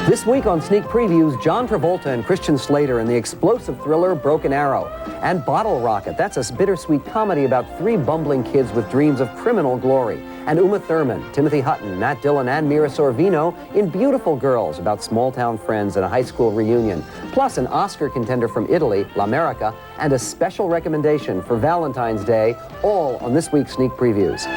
This week on Sneak Previews, John Travolta and Christian Slater in the explosive thriller Broken Arrow. And Bottle Rocket, that's a bittersweet comedy about three bumbling kids with dreams of criminal glory. And Uma Thurman, Timothy Hutton, Matt Dillon, and Mira Sorvino in Beautiful Girls about small-town friends and a high school reunion. Plus an Oscar contender from Italy, L'America, and a special recommendation for Valentine's Day, all on this week's Sneak Previews.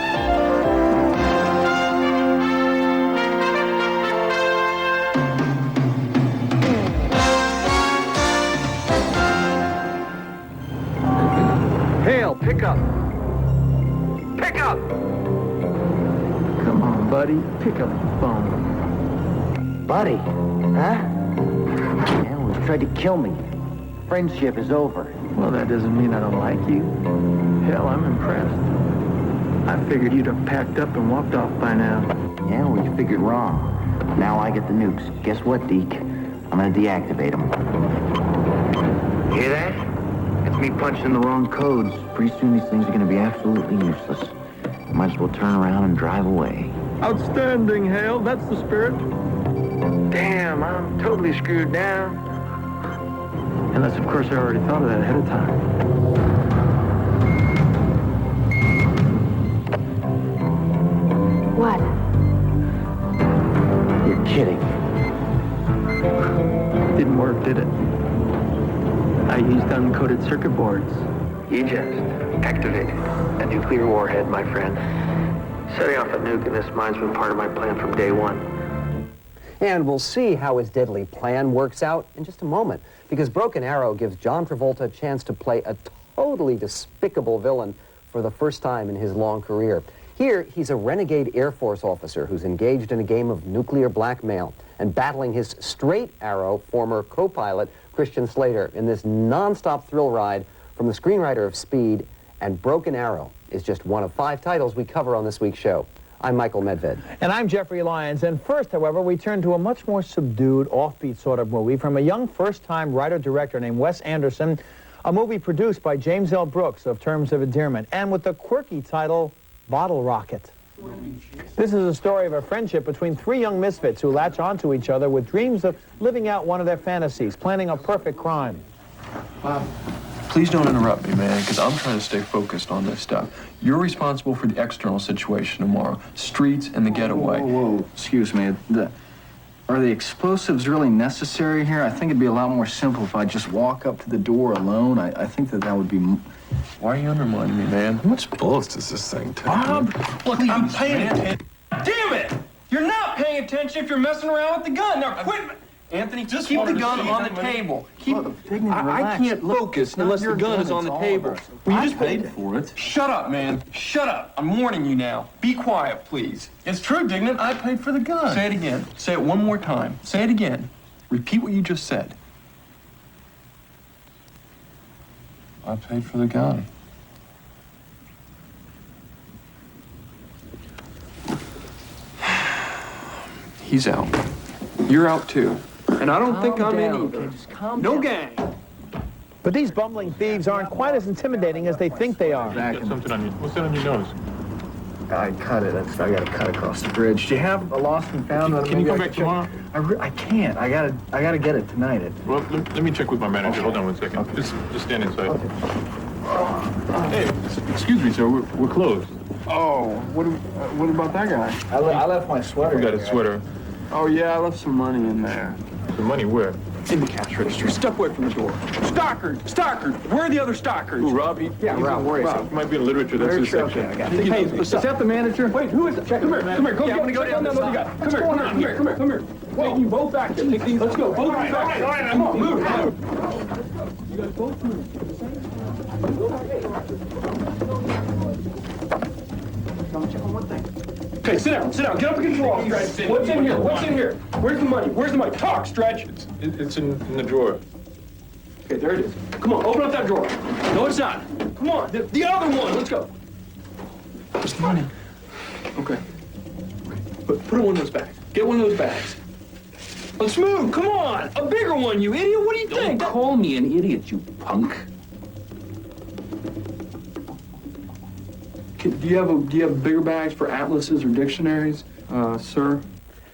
Pick up. Pick up! Come on, buddy. Pick up the phone. Buddy, huh? He tried to kill me. Friendship is over. Well, that doesn't mean I don't like you. Hell, I'm impressed. I figured you'd have packed up and walked off by now. Yeah, well, you figured wrong. Now I get the nukes. Guess what, Deke? I'm gonna deactivate them. Hear that? That's me punching the wrong codes. Pretty soon these things are gonna be absolutely useless. Might as well turn around and drive away. Outstanding, Hale. That's the spirit. Damn, I'm totally screwed now. Unless, of course, I already thought of that ahead of time. What? You're kidding. Didn't work, did it? I used uncoated circuit boards. You just activated a nuclear warhead, my friend. Setting off a nuke in this mine's been part of my plan from day one. And we'll see how his deadly plan works out in just a moment, because Broken Arrow gives John Travolta a chance to play a totally despicable villain for the first time in his long career. Here, he's a renegade Air Force officer who's engaged in a game of nuclear blackmail and battling his straight arrow former co-pilot, Christian Slater, in this non-stop thrill ride from the screenwriter of Speed. And Broken Arrow is just one of 5 titles we cover on this week's show. I'm Michael Medved. And I'm Jeffrey Lyons. And first, however, we turn to a much more subdued, offbeat sort of movie from a young first-time writer-director named Wes Anderson, a movie produced by James L. Brooks of Terms of Endearment, and with the quirky title, Bottle Rocket. This is a story of a friendship between 3 young misfits who latch onto each other with dreams of living out one of their fantasies, planning a perfect crime. Bob, please don't interrupt me, man, because I'm trying to stay focused on this stuff. You're responsible for the external situation tomorrow, streets and the getaway. Whoa, excuse me. Are the explosives really necessary here? I think it'd be a lot more simple if I just walk up to the door alone. I think that would be... Why are you undermining me, man? How much bullets does this thing take? Bob, look, I'm paying attention. Damn it! You're not paying attention if you're messing around with the gun. Now quit. Anthony, just keep the gun on the table. I can't focus unless the gun is on the table. Will you just paid for it? Shut up, man. Shut up. I'm warning you now. Be quiet, please. It's true, Dignant. I paid for the gun. Say it again. Say it one more time. Say it again. Repeat what you just said. I paid for the gun. He's out. You're out, too. And I don't think I'm in either. No gang. But these bumbling thieves aren't quite as intimidating as they think they are. Something on you. What's that on your nose? I cut it. I got to cut across the bridge. Do you have a lost and found? Can you come back tomorrow? I can't. I gotta get it tonight. Well, let me check with my manager. Okay. Hold on one second. Okay. Just stand inside. Okay. Hey, excuse me, sir. We're closed. Oh, what about that guy? I left my sweater. We got a sweater. Oh yeah, I left some money in there. The money where? In the cash register. Step away from the door. Stockard! Where are the other Stockers? Who, Rob? Yeah, Rob. Might be in literature. That's his section. Okay, I got it. Hey, is that the manager? Wait, who is it? Come here. Go down there. Come here. Wait, you both back there. Let's go. Both back there. All right, come on, move. You guys both move. Check on one thing. Okay, sit down. Get up against the wall, Stretch. What's in here? Where's the money? Talk, Stretch. It's in the drawer. Okay, there it is. Come on, open up that drawer. No, it's not. Come on, the other one. Let's go. Where's the money? Okay. Put it in one of those bags. Get one of those bags. Let's move. Come on. A bigger one, you idiot. What do you think? Don't call me an idiot, you punk. Do you have bigger bags for atlases or dictionaries, sir?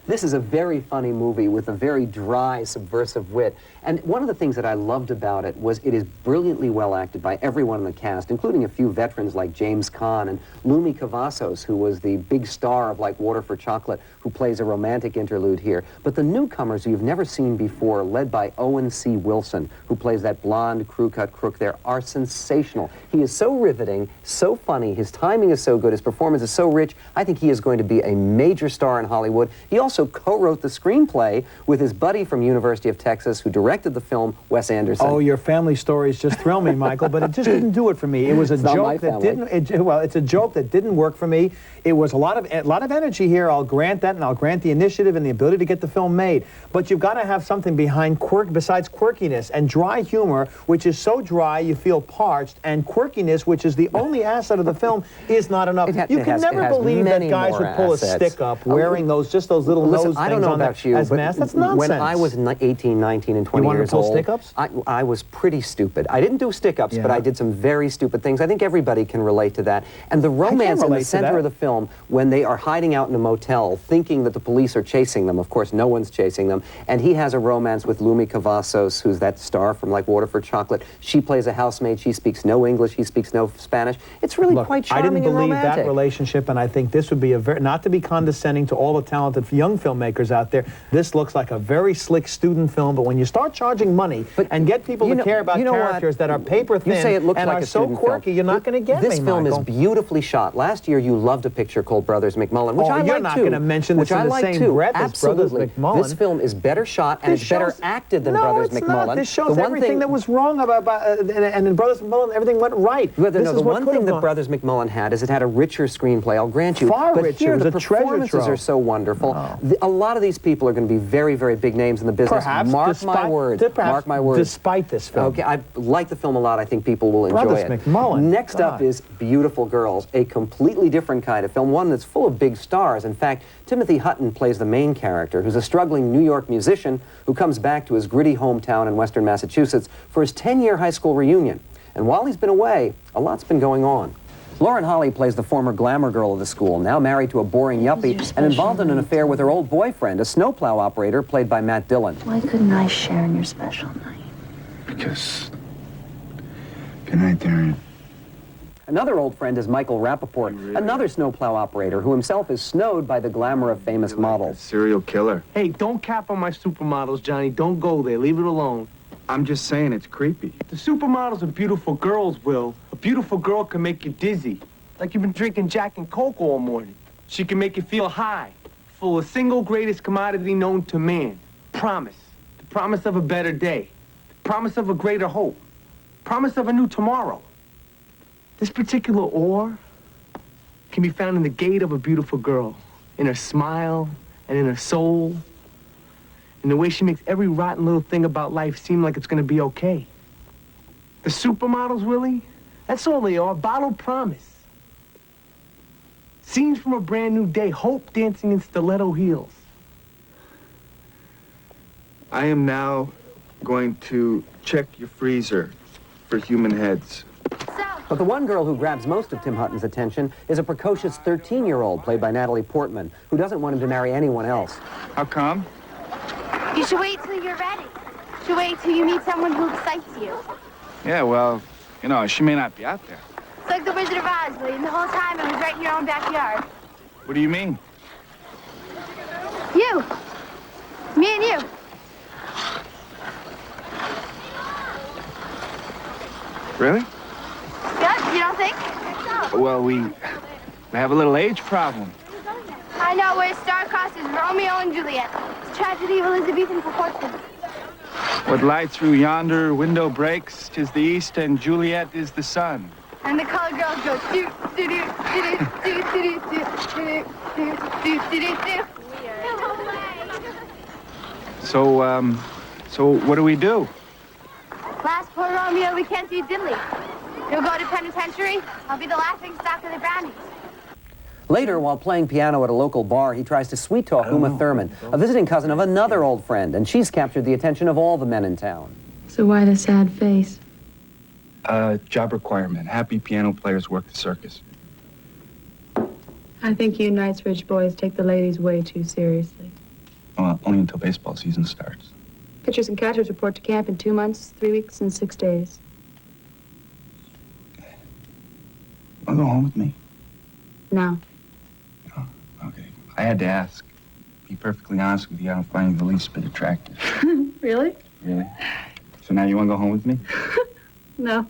This is a very funny movie with a very dry, subversive wit. And one of the things that I loved about it was it is brilliantly well acted by everyone in the cast, including a few veterans like James Caan and Lumi Cavazos, who was the big star of Like Water for Chocolate, who plays a romantic interlude here. But the newcomers who you've never seen before, led by Owen C. Wilson, who plays that blonde crew-cut crook there, are sensational. He is so riveting, so funny, his timing is so good, his performance is so rich. I think he is going to be a major star in Hollywood. He also co-wrote the screenplay with his buddy from University of Texas who directed the film, Wes Anderson. Oh, your family stories just thrill me, Michael, but it just didn't do it for me. It was a joke that didn't, well, it's a joke that didn't work for me. It was a lot of energy here, I'll grant that, and I'll grant the initiative and the ability to get the film made. But you've got to have something behind besides quirkiness and dry humor, which is so dry you feel parched, and quirkiness, which is the only asset of the film, is not enough. You can never believe that guys would pull a stick up wearing just those little nose things I don't know on about you, as but masks. That's nonsense. when I was 18, 19, and 20 years old, stick-ups? I was pretty stupid. I didn't do stick-ups, but I did some very stupid things. I think everybody can relate to that. And the romance in the center of the film, when they are hiding out in a motel, thinking that the police are chasing them. Of course, no one's chasing them. And he has a romance with Lumi Cavazos, who's that star from Like Water for Chocolate. She plays a housemaid. She speaks no English. He speaks no Spanish. It's really quite charming and romantic. I didn't believe that relationship, and I think this would be not to be condescending to all the talented young filmmakers out there, this looks like a very slick student film, but when you start charging money and get people to care about characters that are paper thin and are so quirky, you're not going to get this film is beautifully shot. Last year, you loved a picture called Brothers McMullen, which I like too. You're not going to mention this in the same breath as Brothers McMullen. This film is better shot and it's better acted than Brothers McMullen. Not. This shows everything that was wrong about and in Brothers McMullen, everything went right. The one thing that Brothers McMullen had is it had a richer screenplay, I'll grant you. Far but richer. Here, the it was a treasure performances trove. are so wonderful. A lot of these people are going to be very, very big names in the business. Perhaps, Mark my words. Mark my words. Despite this film. Okay, I like the film a lot. I think people will enjoy it. Brothers McMullen. Next up is Beautiful Girls, a completely different kind of film, one that's full of big stars. In fact, Timothy Hutton plays the main character, who's a struggling New York musician who comes back to his gritty hometown in western Massachusetts for his 10-year high school reunion. And while he's been away, a lot's been going on. Lauren Holly plays the former glamour girl of the school, now married to a boring yuppie and involved in an affair with her old boyfriend, a snowplow operator played by Matt Dillon. Why couldn't I share in your special night? Because... Good night, Darren. Another old friend is Michael Rappaport, another snowplow operator who himself is snowed by the glamour of famous models. Serial killer. Hey, don't cap on my supermodels, Johnny. Don't go there. Leave it alone. I'm just saying it's creepy. The supermodels are beautiful girls, Will. A beautiful girl can make you dizzy. Like you've been drinking Jack and Coke all morning. She can make you feel high, full of single greatest commodity known to man. Promise. The promise of a better day. The promise of a greater hope. Promise of a new tomorrow. This particular ore can be found in the gait of a beautiful girl, in her smile and in her soul, in the way she makes every rotten little thing about life seem like it's going to be okay. The supermodels, Willie, that's all they are, bottled promise. Scenes from a brand new day, hope dancing in stiletto heels. I am now going to check your freezer for human heads. But the one girl who grabs most of Tim Hutton's attention is a precocious 13-year-old played by Natalie Portman, who doesn't want him to marry anyone else. How come? You should wait till you're ready. You should wait till you meet someone who excites you. Yeah, well, you know, she may not be out there. It's like the Wizard of Oz, William. The whole time it was right in your own backyard. What do you mean? You. Me and you. Really? Yeah, you don't think? Well, we have a little age problem. I know, where star-crossed is Romeo and Juliet. It's tragedy of Elizabethan proportions. What light through yonder window breaks, 'tis the east, and Juliet is the sun. And the colored girls go do do do do do do do do do do do do do. So what do we do? Last poor Romeo, we can't do diddly. You'll go to penitentiary. I'll be the laughing stock of the brownies. Later, while playing piano at a local bar, he tries to sweet-talk Uma Thurman, a visiting cousin of another old friend, and she's captured the attention of all the men in town. So why the sad face? Job requirement. Happy piano players work the circus. I think you Knightsbridge boys take the ladies way too seriously. Well, only until baseball season starts. Pitchers and catchers report to camp in 2 months, 3 weeks, and 6 days. Wanna go home with me? No. Oh, okay. I had to ask. Be perfectly honest with you, I don't find you the least bit attractive. Really? Really? So now you wanna go home with me? No.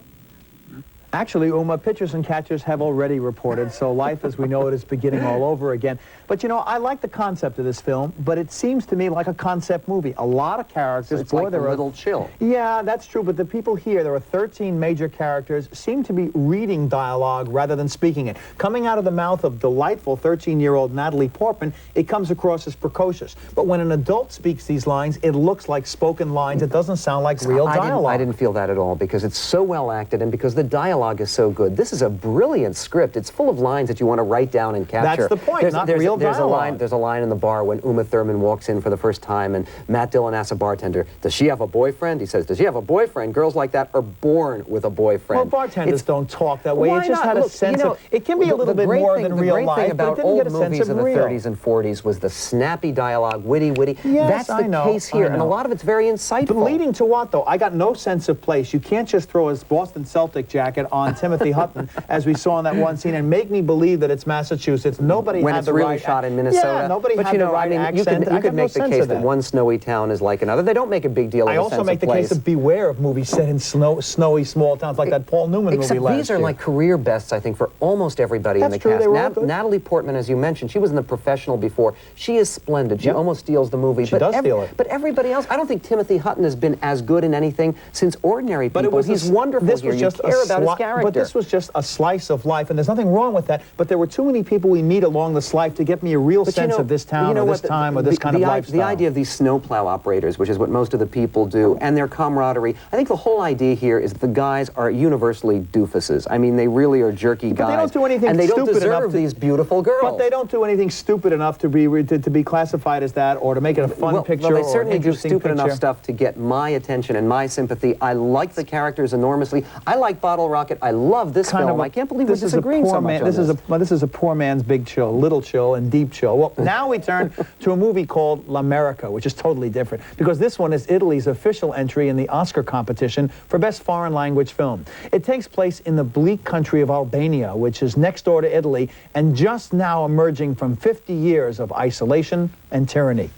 Actually, Uma, pitchers and catchers have already reported, so life as we know it is beginning all over again. But, you know, I like the concept of this film, but it seems to me like a concept movie. A lot of characters. It's like a little chill. Yeah, that's true, but the people here, there are 13 major characters, seem to be reading dialogue rather than speaking it. Coming out of the mouth of delightful 13-year-old Natalie Portman, it comes across as precocious. But when an adult speaks these lines, it looks like spoken lines. It doesn't sound like real dialogue. I didn't feel that at all, because it's so well acted and because the dialogue is so good. This is a brilliant script. It's full of lines that you want to write down and capture. That's the point, not real dialogue. There's a line in the bar when Uma Thurman walks in for the first time and Matt Dillon asks a bartender, does she have a boyfriend? He says, does she have a boyfriend? Girls like that are born with a boyfriend. Well, bartenders don't talk that way. Why It just not? had a Look, sense you know, of, it can be a little bit more than real life, The great thing but about it didn't get a old sense movies of the real. 30s and 40s was the snappy dialogue, witty. Yes, That's the case here, and a lot of it's very insightful. But leading to what, though? I got no sense of place. You can't just throw his Boston Celtic jacket on Timothy Hutton, as we saw in that one scene, and make me believe that it's Massachusetts. Nobody when had it's the really right shot in Minnesota. Yeah, nobody but had you know, the right I mean, accent. you could make the case that one snowy town is like another. They don't make a big deal of I a also sense make of the place. case of beware of movies set in snowy small towns, like that Paul Newman movie last year. These are like career bests, I think, for almost everybody in the That's true, cast. they were all good. Natalie Portman, as you mentioned, she was in The Professional before. She is splendid. She almost steals the movie. She does steal it. But everybody else, I don't think Timothy Hutton has been as good in anything since Ordinary People. But He's wonderful this here. was just you care about his character. But this was just a slice of life, and there's nothing wrong with that. But there were too many people we meet along this life to get me a real sense of this town or this time or this kind of lifestyle. The idea of these snowplow operators, which is what most of the people do, and their camaraderie, I think the whole idea here is that the guys are universally doofuses. I mean, they really are jerky guys. But they don't do anything and they stupid don't deserve enough these beautiful girls. But they don't do anything stupid enough to be classified as that, or to make it a fun picture. Well, they or certainly an do interesting stupid picture. enough stuff to get my attention and my sympathy. I like the characters enormously. I like Bottle Rocket. I love this film. I can't believe we're disagreeing so much on this is a poor man's Big Chill, Little Chill, and Deep Chill. Well, now we turn to a movie called L'America, which is totally different, because this one is Italy's official entry in the Oscar competition for Best Foreign Language Film. It takes place in the bleak country of Albania, which is next door to Italy, and just now emerging from 50 years of isolation and tyranny.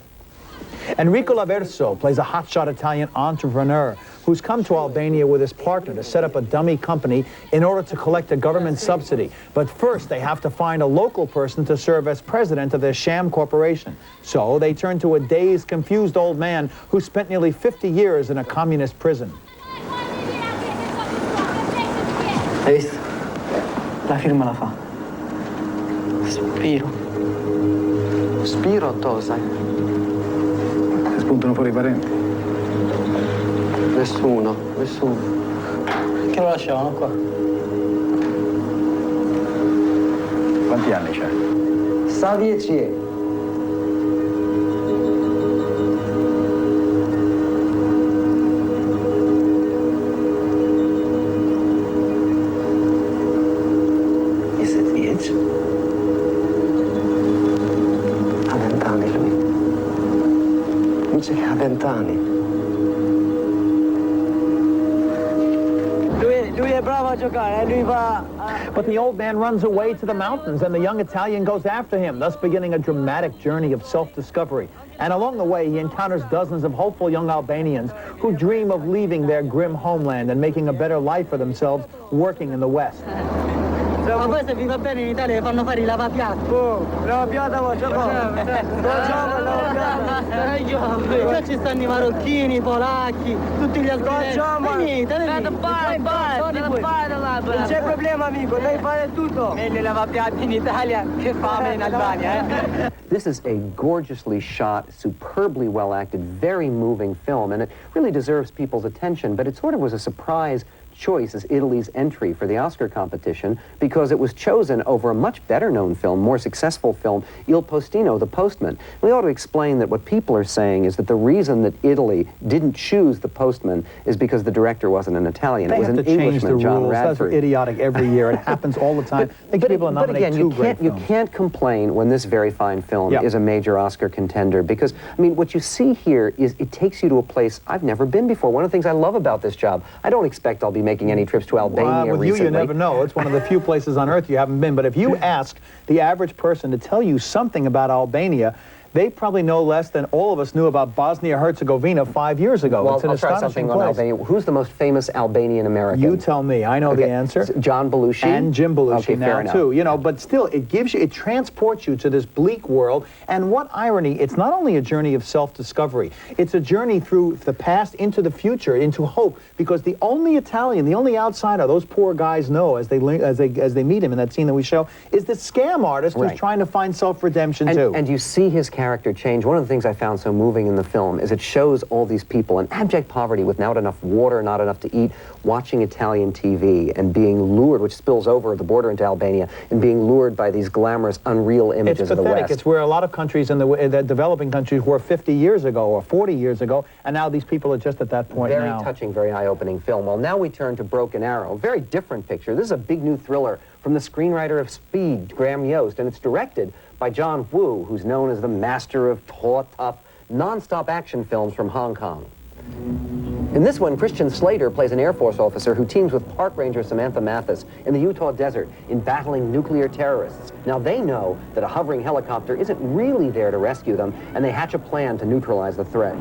Enrico Laverso plays a hotshot Italian entrepreneur who's come to Albania with his partner to set up a dummy company in order to collect a government subsidy. But first, they have to find a local person to serve as president of their sham corporation. So they turn to a dazed, confused old man who spent nearly 50 years in a communist prison. Hai visto? La firma la fa. Spiro. Spiro o Tosa? Spuntano fuori i parenti. Nessuno. Che lo lasciavano qua? Quanti anni c'hai? Sa 10. Ha 20 anni lui. Dice che ha 20 anni. Lui è bravo a giocare, lui va... But the old man runs away to the mountains, and the young Italian goes after him, thus beginning a dramatic journey of self-discovery. And along the way, he encounters dozens of hopeful young Albanians who dream of leaving their grim homeland and making a better life for themselves working in the West. Ma poi se vi va bene in Italia fanno fare i lavapiatti. Oh, lavapiatti qua ci stanno i marocchini, i polacchi, tutti gli altri. Non c'è problema amico, devi fare tutto. Meglio lavapiatti in Italia che fame in Albania, This is a gorgeously shot, superbly well acted, very moving film, and it really deserves people's attention, but it sort of was a surprise choice as Italy's entry for the Oscar competition because it was chosen over a much better-known film, more successful film, Il Postino, The Postman. We ought to explain that what people are saying is that the reason that Italy didn't choose The Postman is because the director wasn't an Italian. They It was have an to change Englishman, the John rules. That's Radford. idiotic every year. It happens all the time. They give people a nominate again, two great you films. can't complain when this very fine film Yeah. is a major Oscar contender because, I mean, what you see here is it takes you to a place I've never been before. One of the things I love about this job, I don't expect I'll be making any trips to Albania with recently. you never know. It's one of the few places on earth you haven't been. But if you ask the average person to tell you something about Albania, they probably know less than all of us knew about Bosnia-Herzegovina 5 years ago. Well, It's an I'll try astonishing something on place. Albania. Who's the most famous Albanian American? You tell me. I know the answer. John Belushi? And Jim Belushi okay, now, enough. too. You know, but still, it gives you, it transports you to this bleak world. And what irony, it's not only a journey of self-discovery, it's a journey through the past into the future, into hope, because the only Italian, the only outsider those poor guys know as they meet him in that scene that we show is this scam artist who's trying to find self-redemption, too. And you see his character change. One of the things I found so moving in the film is it shows all these people in abject poverty with not enough water, not enough to eat, watching Italian TV and being lured, which spills over the border into Albania, and being lured by these glamorous, unreal images of the West. It's where a lot of countries in the developing countries were 50 years ago or 40 years ago, and now these people are just at that point Very now. touching, very eye-opening film. Well, now we turn to Broken Arrow. Very different picture. This is a big new thriller from the screenwriter of Speed, Graham Yost, and it's directed by John Woo, who's known as the master of tough, non-stop action films from Hong Kong. In this one, Christian Slater plays an Air Force officer who teams with Park Ranger Samantha Mathis in the Utah desert in battling nuclear terrorists. Now, they know that a hovering helicopter isn't really there to rescue them, and they hatch a plan to neutralize the threat.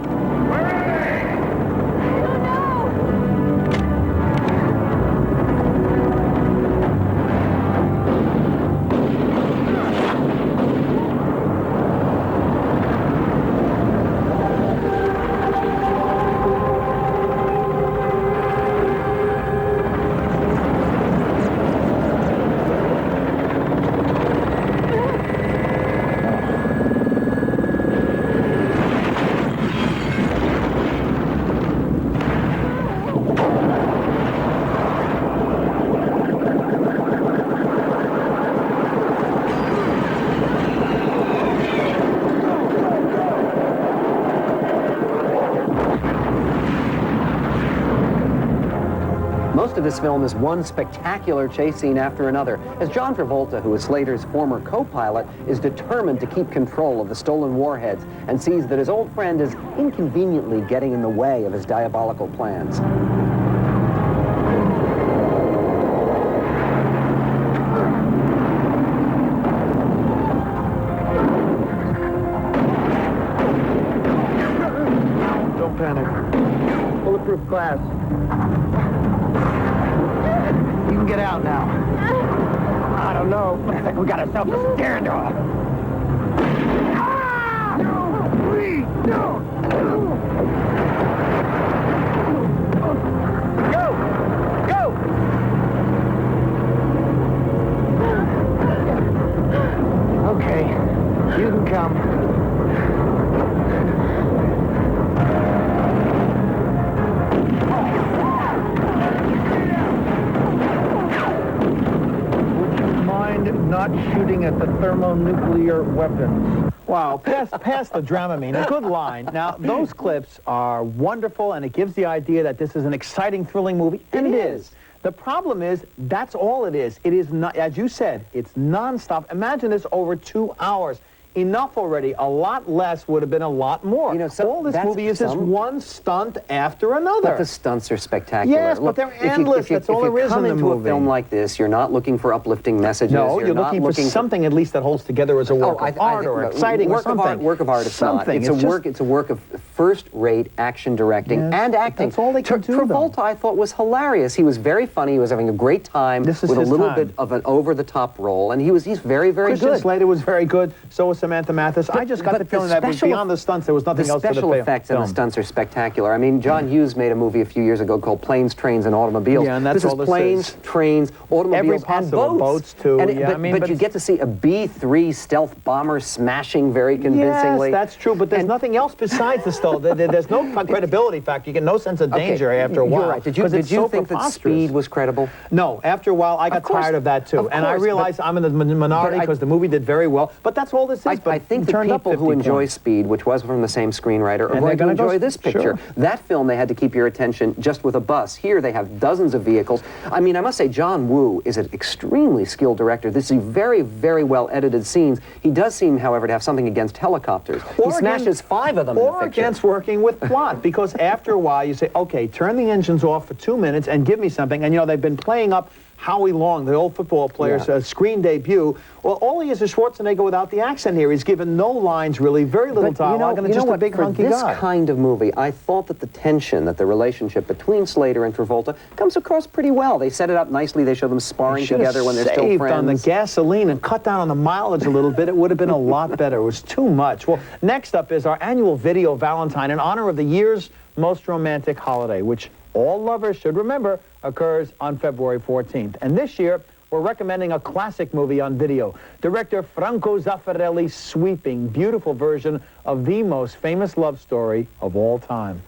Most of this film is one spectacular chase scene after another, as John Travolta, who is Slater's former co-pilot, is determined to keep control of the stolen warheads and sees that his old friend is inconveniently getting in the way of his diabolical plans. Don't panic. Bulletproof glass. You can get out now. I don't know. Looks like we got ourselves a standoff. Ah! No! Please, no! Go! Go! Okay, you can come. Not shooting at the thermonuclear weapons. Wow, past the Dramamine, a good line. Now, those clips are wonderful, and it gives the idea that this is an exciting, thrilling movie, and it is. The problem is, that's all it is. It is not, as you said, it's nonstop. Imagine this over 2 hours. Enough already. A lot less would have been a lot more. You know, all this movie is just one stunt after another. But the stunts are spectacular. Yes, but they're endless. That's all there is in the movie. If you come into a film like this, you're not looking for uplifting messages. No, you're looking for something at least that holds together as a work of art or exciting or something. Work of art, it's not. It's a work of first-rate action directing and acting. That's all they can do, Travolta, I thought, was hilarious. He was very funny. He was having a great time with a little bit of an over-the-top role, and he's very, very good. Christian Slater was very good. So was Samantha Mathis. I just got the feeling that beyond the stunts, there was nothing else to the film. The special effects and the stunts are spectacular. I mean, John Hughes made a movie a few years ago called Planes, Trains, and Automobiles. Yeah, and that's all this is. Planes, trains, automobiles, and boats too. But you get to see a B-3 stealth bomber smashing very convincingly. Yes, that's true, but there's nothing else besides the stealth still, there's no credibility factor. You get no sense of danger after a while. You're right. Did you think that Speed was credible? No. After a while, I got tired of that too. And I realized I'm in the minority because the movie did very well. But that's all this is. I think the people who enjoy Speed, which was from the same screenwriter, are going to enjoy this picture. Sure. That film, they had to keep your attention just with a bus. Here, they have dozens of vehicles. I mean, I must say, John Woo is an extremely skilled director. This is very, very well edited scenes. He does seem, however, to have something against helicopters. He smashes 5 of them in the picture. Or against working with plot, because after a while you say, okay, turn the engines off for 2 minutes and give me something. And, you know, they've been playing up Howie Long, the old football player's screen debut. Well, all he is Schwarzenegger without the accent here. He's given no lines, really, very little dialogue, and it's just a big hunky guy. For this kind of movie, I thought that the tension, that the relationship between Slater and Travolta comes across pretty well. They set it up nicely. They show them sparring together when they're still friends. On the gasoline and cut down on the mileage a little bit. It would have been a lot better. It was too much. Well, next up is our annual Video Valentine in honor of the year's most romantic holiday, which all lovers should remember occurs on February 14th. And this year, we're recommending a classic movie on video. Director Franco Zeffirelli's sweeping, beautiful version of the most famous love story of all time.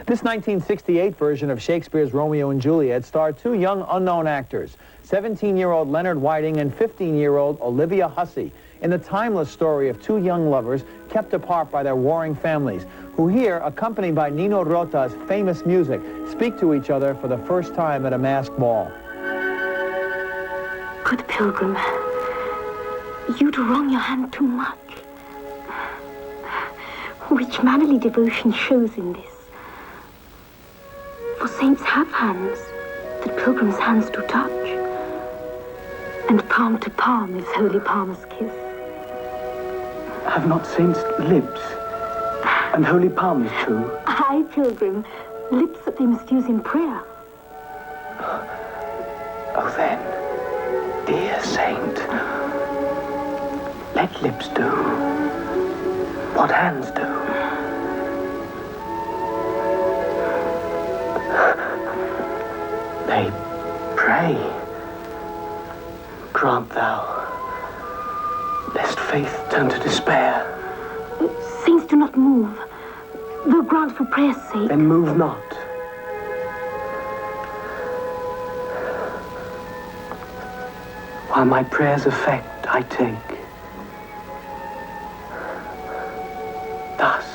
This 1968 version of Shakespeare's Romeo and Juliet starred 2 young unknown actors, 17-year-old Leonard Whiting and 15-year-old Olivia Hussey, in the timeless story of 2 young lovers kept apart by their warring families, who here, accompanied by Nino Rota's famous music, speak to each other for the first time at a masked ball. Good pilgrim, you'd wrong your hand too much. Which mannerly devotion shows in this? For saints have hands that pilgrims' hands do touch, and palm to palm is holy palmer's kiss. Have not saints lips, and holy palms too? Aye, pilgrim, lips that they must use in prayer. Oh then, dear saint, let lips do what hands do. They pray, grant thou, lest faith turn to despair. Saints do not move, though grant for prayer's sake. Then move not. While my prayer's effect I take. Thus,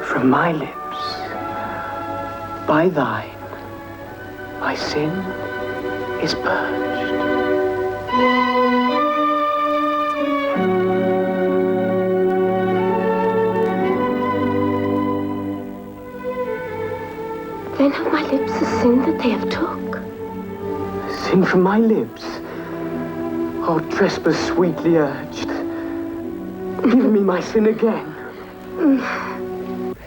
from my lips, by thine, my sin is purged. Then have my lips a sin that they have took? Sin from my lips? Oh, trespass sweetly urged. Give me my sin again.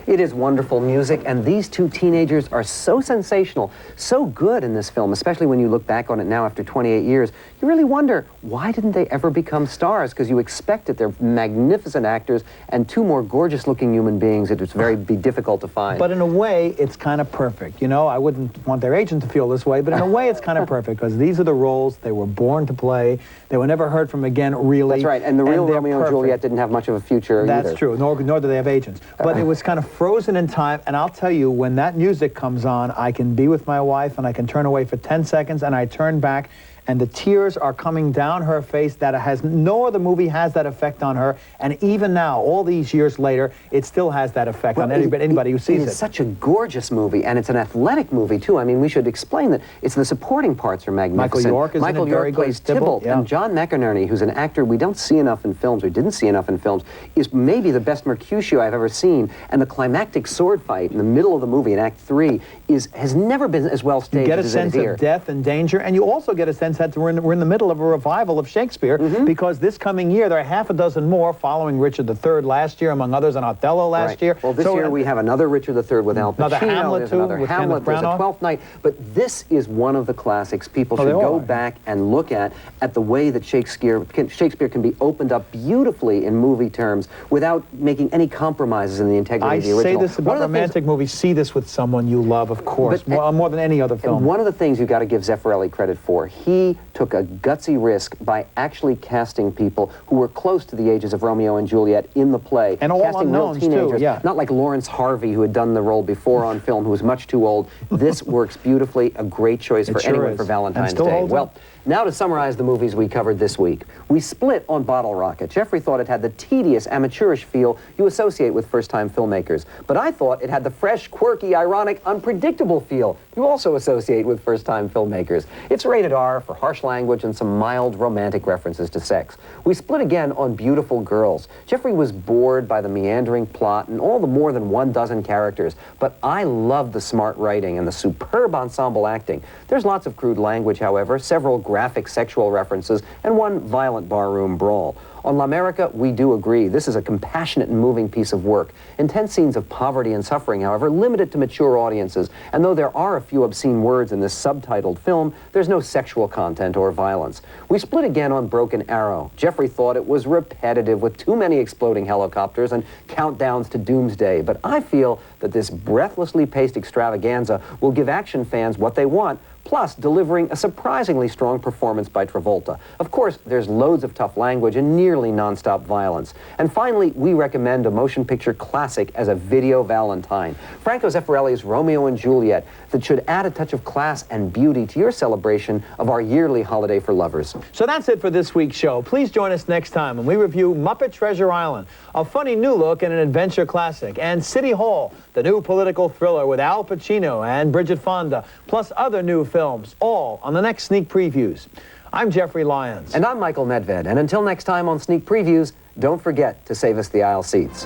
It is wonderful music, and these 2 teenagers are so sensational, so good in this film, especially when you look back on it now after 28 years. You really wonder, why didn't they ever become stars? Because you expect it. They're magnificent actors and 2 more gorgeous-looking human beings. It would be difficult to find. But in a way, it's kind of perfect. You know, I wouldn't want their agent to feel this way, but in a way, it's kind of perfect, because these are the roles they were born to play. They were never heard from again, really. That's right, and the real Romeo and Juliet didn't have much of a future either. That's true, nor do they have agents. But it was kind of frozen in time, and I'll tell you, when that music comes on, I can be with my wife, and I can turn away for 10 seconds, and I turn back, and the tears are coming down her face. That has no other movie has that effect on her, and even now, all these years later, it still has that effect on anybody who sees it. It's such a gorgeous movie, and it's an athletic movie too. I mean, we should explain that it's the supporting parts are magnificent. Michael York plays Tybalt, and John McInerney, who's an actor we don't see enough in films, or didn't see enough in films, is maybe the best Mercutio I've ever seen. And the climactic sword fight in the middle of the movie in Act 3 has never been as well staged as it is here. You get a sense of death and danger, and you also get a sense that we're in the middle of a revival of Shakespeare, because this coming year there are half a dozen more, following Richard III last year, among others, and Othello last year. Well, this year we have another Richard III with Al Pacino. Another Hamlet, too, another with Hamlet. There's a Twelfth Night. But this is one of the classics people should go back and look at the way that Shakespeare can be opened up beautifully in movie terms without making any compromises in the integrity of the original. I say this about romantic movies. See this with someone you love, of course, more than any other film. And one of the things you've got to give Zeffirelli credit for, he he took a gutsy risk by actually casting people who were close to the ages of Romeo and Juliet in the play. And all casting real unknowns, teenagers, too, yeah. not like Lawrence Harvey, who had done the role before on film, who was much too old. This works beautifully, a great choice for anyone for Valentine's Day. Well, now to summarize the movies we covered this week. We split on Bottle Rocket. Jeffrey thought it had the tedious, amateurish feel you associate with first-time filmmakers. But I thought it had the fresh, quirky, ironic, unpredictable feel you also associate with first-time filmmakers. It's rated R for harsh language and some mild romantic references to sex. We split again on Beautiful Girls. Jeffrey was bored by the meandering plot and all the more than 12 characters, but I love the smart writing and the superb ensemble acting. There's lots of crude language, however, several graphic sexual references, and one violent barroom brawl. On L'America, we do agree. This is a compassionate and moving piece of work. Intense scenes of poverty and suffering, however, limited to mature audiences. And though there are a few obscene words in this subtitled film, there's no sexual content or violence. We split again on Broken Arrow. Jeffrey thought it was repetitive with too many exploding helicopters and countdowns to doomsday. But I feel that this breathlessly paced extravaganza will give action fans what they want, plus delivering a surprisingly strong performance by Travolta. Of course, there's loads of tough language and nearly nonstop violence. And finally, we recommend a motion picture classic as a video Valentine, Franco Zeffirelli's Romeo and Juliet, that should add a touch of class and beauty to your celebration of our yearly holiday for lovers. So that's it for this week's show. Please join us next time when we review Muppet Treasure Island, a funny new look and an adventure classic, and City Hall, the new political thriller with Al Pacino and Bridget Fonda, plus other new films, all on the next Sneak Previews. I'm Jeffrey Lyons. And I'm Michael Medved. And until next time on Sneak Previews, don't forget to save us the aisle seats.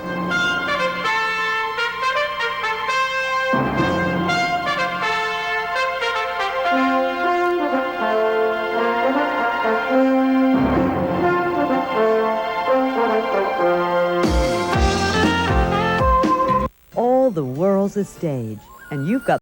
All the world's a stage, and you've got